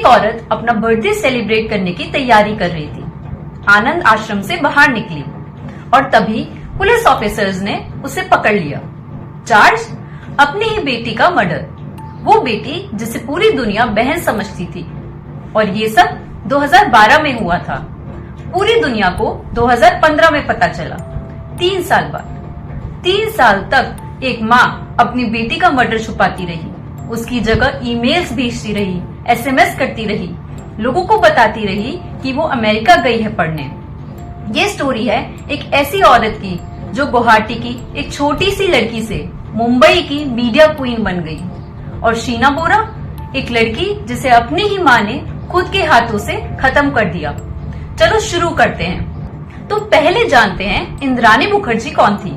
एक औरत अपना बर्थडे सेलिब्रेट करने की तैयारी कर रही थी। आनंद आश्रम से बाहर निकली और तभी पुलिस ऑफिसर्स ने उसे पकड़ लिया। चार्ज अपनी ही बेटी का मर्डर, वो बेटी जिसे पूरी दुनिया बहन समझती थी। और ये सब 2012 में हुआ था। पूरी दुनिया को 2015 में पता चला, 3 साल बाद। 3 साल तक एक माँ अपनी बेटी का मर्डर छुपाती रही, उसकी जगह ईमेल्स भेजती रही, एसएमएस करती रही, लोगों को बताती रही कि वो अमेरिका गई है पढ़ने। ये स्टोरी है एक ऐसी औरत की जो गुवाहाटी की एक छोटी सी लड़की से मुंबई की मीडिया क्वीन बन गई। और शीना बोरा, एक लड़की जिसे अपनी ही माँ ने खुद के हाथों से खत्म कर दिया। चलो शुरू करते हैं। तो पहले जानते हैं इंद्रानी मुखर्जी कौन थी,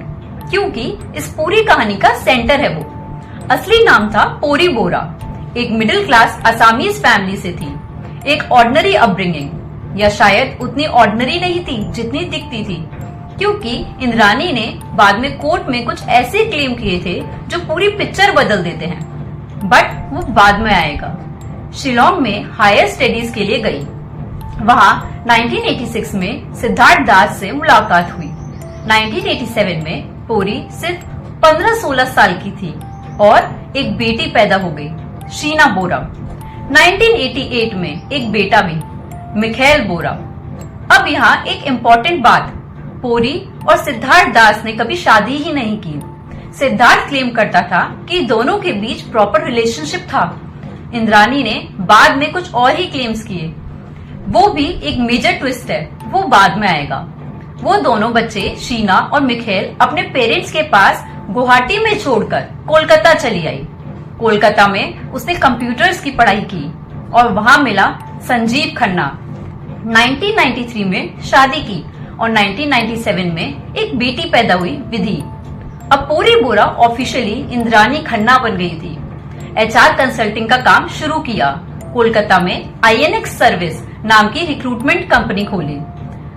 क्योंकि इस पूरी कहानी का सेंटर है वो। असली नाम था पोरी बोरा। एक मिडिल क्लास असामीज फैमिली से थी। एक ऑर्डिनरी अपब्रिंगिंग, या शायद उतनी ऑर्डिनरी नहीं थी जितनी दिखती थी, क्योंकि इंद्रानी ने बाद में कोर्ट में कुछ ऐसे क्लेम किए थे जो पूरी पिक्चर बदल देते हैं, बट वो बाद में आएगा। शिलोंग में हायर स्टडीज के लिए गई। वहां 1986 में सिद्धार्थ दास से मुलाकात हुई। 1987 में पोरी सिर्फ 15-16 साल की थी और एक बेटी पैदा हो गई, शीना बोरा। 1988 में एक बेटा भी, मिखेल बोरा। अब यहाँ एक इम्पोर्टेंट बात, पोरी और सिद्धार्थ दास ने कभी शादी ही नहीं की। सिद्धार्थ क्लेम करता था कि दोनों के बीच प्रॉपर रिलेशनशिप था। इंद्रानी ने बाद में कुछ और ही क्लेम्स किए। वो भी एक मेजर ट्विस्ट है, वो बाद में आएगा। वो दोनों बच्चे शीना और मिखेल अपने पेरेंट्स के पास गुवाहाटी में छोड़कर कोलकाता चली आई। कोलकाता में उसने कंप्यूटर्स की पढ़ाई की और वहां मिला संजीव खन्ना। 1993 में शादी की और 1997 में एक बेटी पैदा हुई, विधि। अब पोरी बोरा ऑफिशियली इंद्रानी खन्ना बन गई थी। एचआर कंसल्टिंग का काम शुरू किया। कोलकाता में आईएनएक्स सर्विस नाम की रिक्रूटमेंट कंपनी खोली।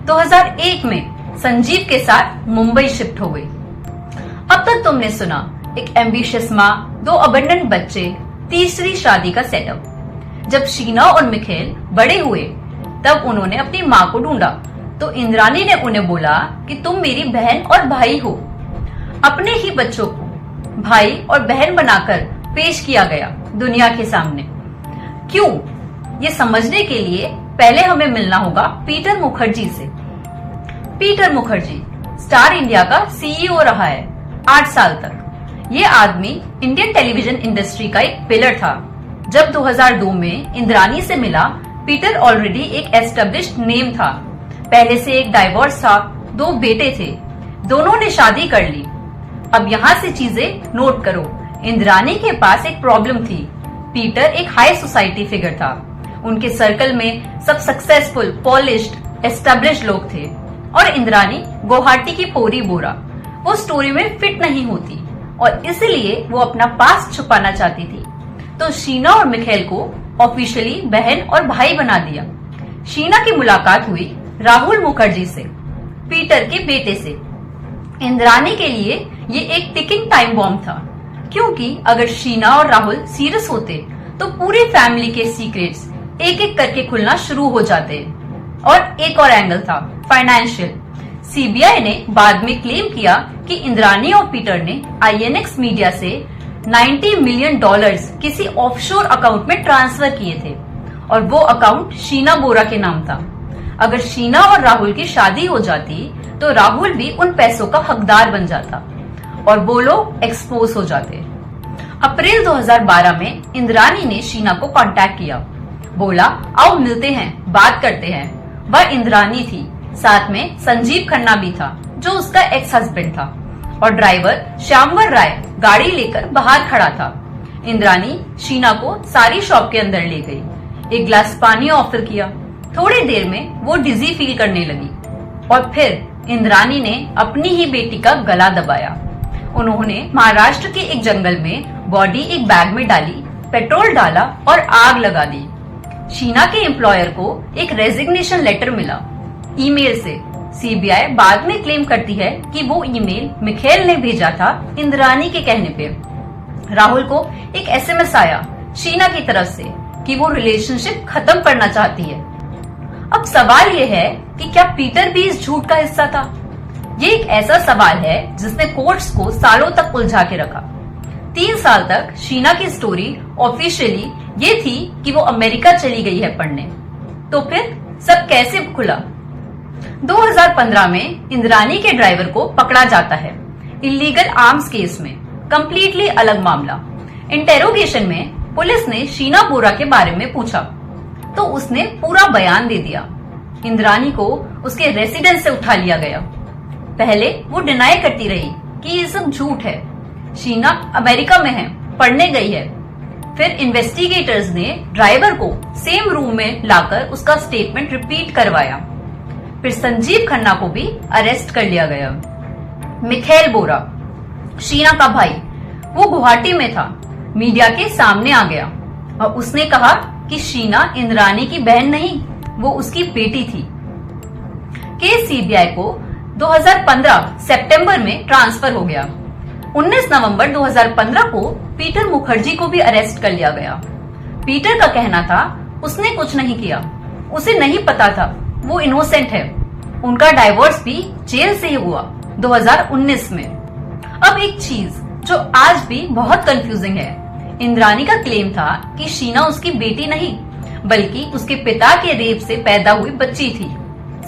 2001 में संजीव के साथ मुंबई शिफ्ट हो गई। अब तक तुमने सुना एक एम्बिशियस माँ, 2 अबंडेंट बच्चे, तीसरी शादी का सेटअप। जब शीना और मिखेल बड़े हुए तब उन्होंने अपनी माँ को ढूंढा तो इंद्रानी ने उन्हें बोला कि तुम मेरी बहन और भाई हो। अपने ही बच्चों को भाई और बहन बनाकर पेश किया गया दुनिया के सामने। क्यों? ये समझने के लिए पहले हमें मिलना होगा पीटर मुखर्जी से। पीटर मुखर्जी स्टार इंडिया का सीईओ रहा है 8 साल तक। ये आदमी इंडियन टेलीविजन इंडस्ट्री का एक पिलर था। जब 2002 में इंद्रानी से मिला, पीटर ऑलरेडी एक एस्टेब्लिश्ड नेम था। पहले से एक डाइवोर्स था, 2 बेटे थे, दोनों ने शादी कर ली। अब यहाँ से चीजें नोट करो। इंद्रानी के पास एक प्रॉब्लम थी। पीटर एक हाई सोसाइटी फिगर था। उनके सर्कल में सब सक्सेसफुल, पॉलिश्ड, एस्टेब्लिश्ड लोग थे और इंद्रानी गुवाहाटी की पोरी बोरा वो स्टोरी में फिट नहीं होती और इसलिए वो अपना पास्ट छुपाना चाहती थी। तो शीना और मिखेल को ऑफिशियली बहन और भाई बना दिया। शीना की मुलाकात हुई राहुल मुखर्जी से, पीटर के बेटे से। इंद्रानी के लिए ये एक टिकिंग टाइम बॉम्ब था, क्योंकि अगर शीना और राहुल सीरियस होते तो पूरी फैमिली के सीक्रेट्स एक एक करके खुलना शुरू हो जाते। और एक और एंगल था, फाइनेंशियल। सीबीआई ने बाद में क्लेम किया कि इंद्रानी और पीटर ने आईएनएक्स मीडिया से $90 मिलियन किसी ऑफशोर अकाउंट में ट्रांसफर किए थे और वो अकाउंट शीना बोरा के नाम था। अगर शीना और राहुल की शादी हो जाती तो राहुल भी उन पैसों का हकदार बन जाता और वो लोग एक्सपोज हो जाते। अप्रैल 2012 में इंद्रानी ने शीना को कांटेक्ट किया, बोला आओ मिलते हैं, बात करते हैं। वह इंद्रानी थी, साथ में संजीव खन्ना भी था जो उसका एक्स हस्बैंड था और ड्राइवर श्यामवर राय गाड़ी लेकर बाहर खड़ा था। इंद्रानी शीना को सारी शॉप के अंदर ले गई, एक गिलास पानी ऑफर किया। थोड़ी देर में वो डिजी फील करने लगी और फिर इंद्रानी ने अपनी ही बेटी का गला दबाया। उन्होंने महाराष्ट्र के एक जंगल में बॉडी एक बैग में डाली, पेट्रोल डाला और आग लगा दी। शीना के एम्प्लॉयर को एक रेजिग्नेशन लेटर मिला ईमेल से। सीबीआई बाद में क्लेम करती है कि वो ईमेल मिखेल ने भेजा था इंद्रानी के कहने पे। राहुल को एक एसएमएस आया शीना की तरफ से कि वो रिलेशनशिप खत्म करना चाहती है। अब सवाल ये है कि क्या पीटर भी इस झूठ का हिस्सा था? ये एक ऐसा सवाल है जिसने कोर्ट्स को सालों तक उलझा के रखा। 3 साल तक शीना की स्टोरी ऑफिशियली ये थी कि वो अमेरिका चली गई है पढ़ने। तो फिर सब कैसे खुला? 2015 में इंद्रानी के ड्राइवर को पकड़ा जाता है इलीगल आर्म्स केस में, कंप्लीटली अलग मामला। इंटेरोगेशन में पुलिस ने शीना बोरा के बारे में पूछा तो उसने पूरा बयान दे दिया। इंद्रानी को उसके रेसिडेंस से उठा लिया गया। पहले वो डिनाई करती रही कि ये सब झूठ है, शीना अमेरिका में है, पढ़ने गई है। फिर इन्वेस्टिगेटर्स ने ड्राइवर को सेम रूम में लाकर उसका स्टेटमेंट रिपीट करवाया। फिर संजीव खन्ना को भी अरेस्ट कर लिया गया। मिखेल बोरा, शीना का भाई, वो गुवाहाटी में था, मीडिया के सामने आ गया और उसने कहा कि शीना इंद्रानी की बहन नहीं, वो उसकी बेटी थी। केस सीबीआई को 2015 सितंबर में ट्रांसफर हो गया। 19 नवंबर 2015 को पीटर मुखर्जी को भी अरेस्ट कर लिया गया। पीटर का कहना था उसने कुछ नहीं किया, उसे नहीं पता था, वो इनोसेंट है। उनका डाइवोर्स भी जेल से ही हुआ 2019 में। अब एक चीज जो आज भी बहुत कंफ्यूजिंग है, इंद्रानी का क्लेम था कि शीना उसकी बेटी नहीं बल्कि उसके पिता के रेप से पैदा हुई बच्ची थी।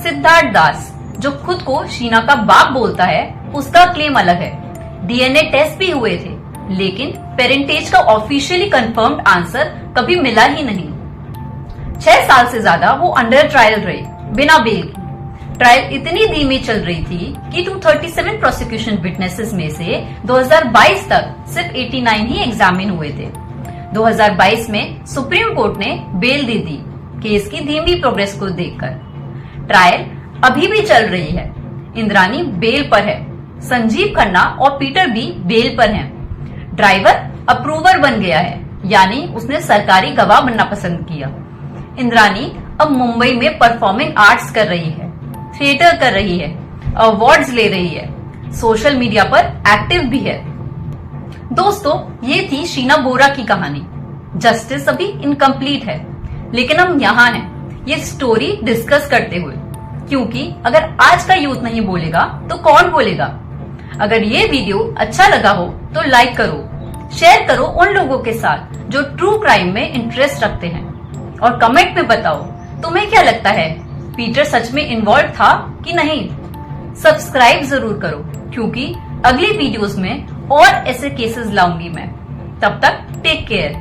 सिद्धार्थ दास, जो खुद को शीना का बाप बोलता है, उसका क्लेम अलग है। डीएनए टेस्ट भी हुए थे लेकिन पेरेंटेज का ऑफिशियली कंफर्म्ड आंसर कभी मिला ही नहीं। 6 साल से ज्यादा वो अंडर ट्रायल रही बिना बेल की। ट्रायल इतनी धीमी चल रही थी कि 237 प्रोसिक्यूशन विटनेसेस में से 2022 तक सिर्फ 89 ही एग्जामिन हुए थे। 2022 में सुप्रीम कोर्ट ने बेल दे दी केस की धीमी प्रोग्रेस को देखकर। ट्रायल अभी भी चल रही है। इंद्रानी बेल पर है, संजीव खन्ना और पीटर भी बेल पर हैं। ड्राइवर अप्रूवर बन गया है, यानी उसने सरकारी गवाह बनना पसंद किया। इंद्रानी अब मुंबई में परफॉर्मिंग आर्ट्स कर रही है, थिएटर कर रही है, अवार्ड्स ले रही है, सोशल मीडिया पर एक्टिव भी है। दोस्तों, ये थी शीना बोरा की कहानी। जस्टिस अभी इनकम्प्लीट है लेकिन हम यहाँ हैं ये स्टोरी डिस्कस करते हुए, क्योंकि अगर आज का यूथ नहीं बोलेगा तो कौन बोलेगा। अगर ये वीडियो अच्छा लगा हो तो लाइक करो, शेयर करो उन लोगों के साथ जो ट्रू क्राइम में इंटरेस्ट रखते हैं, और कमेंट में बताओ तुम्हें क्या लगता है, पीटर सच में इन्वॉल्व था कि नहीं। सब्सक्राइब जरूर करो क्योंकि अगली वीडियोस में और ऐसे केसेस लाऊंगी मैं। तब तक टेक केयर।